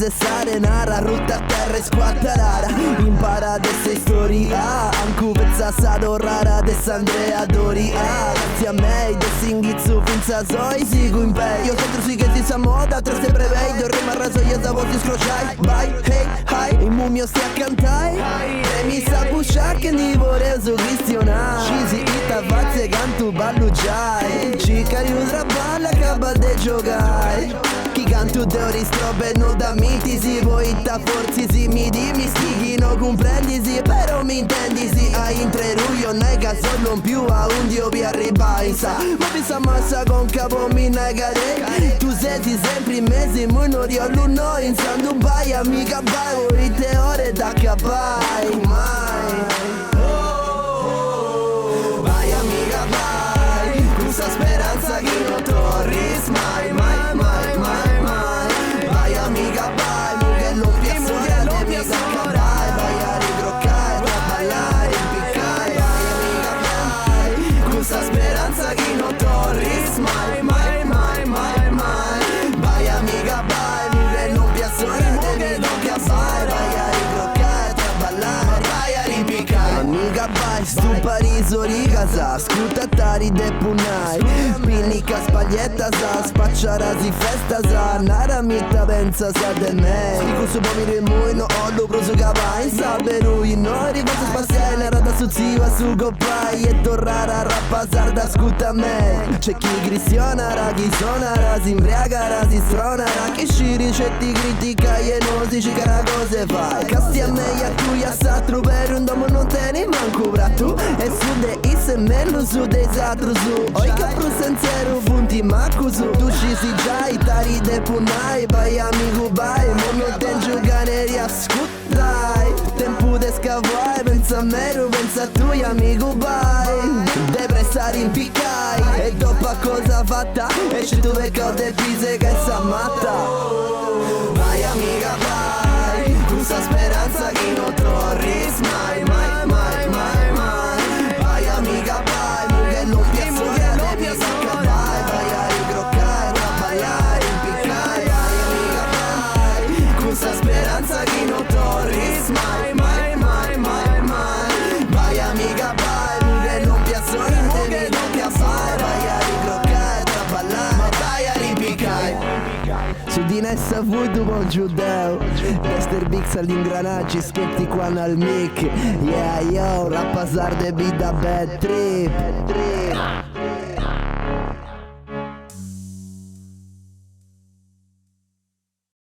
se sare nara, rutta a terra e squattarara. Impara de sei storia, anche pezza sado rara de Andrea Doria. Grazie a me, de singizzu finza soi, sigo in pei. Io sempre sì che si sa moda, tra sempre vei, dorremo a raso io da voti scrociai. Bye, hey, hi, il mumio stia a cantai. E mi sa pusciar che ni vorrei su Cristianai. Scisi ita fazze cantu ballo giai. Cica riusra balla acaba de giocai. Chi canto teori strobe non da miti si voi itta forzi si mi dimmi stighi non comprendi si però mi intendi si a intreruio nega solo più a un dio vi arriva in sa ma pisa massa con capo mi negare tu senti sempre in mesi non rio l'uno in San Dubai amica vai voi te ore da capai mai vai amica vai questa speranza che non torris mai mai mai mai mai vai amica vai muge lo piasso de mi saccarai vai a rigroccare a ballare piccai vai amica vai questa speranza che non torris mai mai mai mai mai vai amica vai muge lo piasso de mi saccarai vai a rigroccare a ballare vai a ripiccare amica vai stu Pariso rigasa scrutattari de punai Pinnica spaglietta sa spacciara si festa sa Nara mitta pensa sa de me Stico su pomire mui no ollo prosu capai Sa berui no riposo spaziai Nara da su ziva su copai E torrara rappa sarda scuta me C'è chi cristiana chi sonara si imbriagara si stronara Che sciri c'è ti critica e non si cicara cose fai Casti a me e a tu e a satru per un domo non te ne manco tu E su de isse mello su de satru su Oi capru senzero punti maccu su Tu ci si già i tari de punai Vai amico vai Mo non ten giocare a scutai Tempo de scavai Pensa a mero pensa a tu amico vai De pressare in piccai E dopo a cosa fatta Esci tu per cose fise che sa matta Vai amica vai Questa speranza che non torris mai mai mai mai mai Vai amica vai Muge non piasso che mi saccarai Vai a rigroccare a ballare in piccai Vai amica vai Questa speranza che non torris mai mai mai mai mai Vai amica vai Muge non piasso che non piassai Vai a rigroccare a ballare Vai a ripiccai Su di Nessa fu tu buon giudeo Mr. Bix all'ingranaggi Schetti qua al mic Yeah yo Rappasar de vida bad trip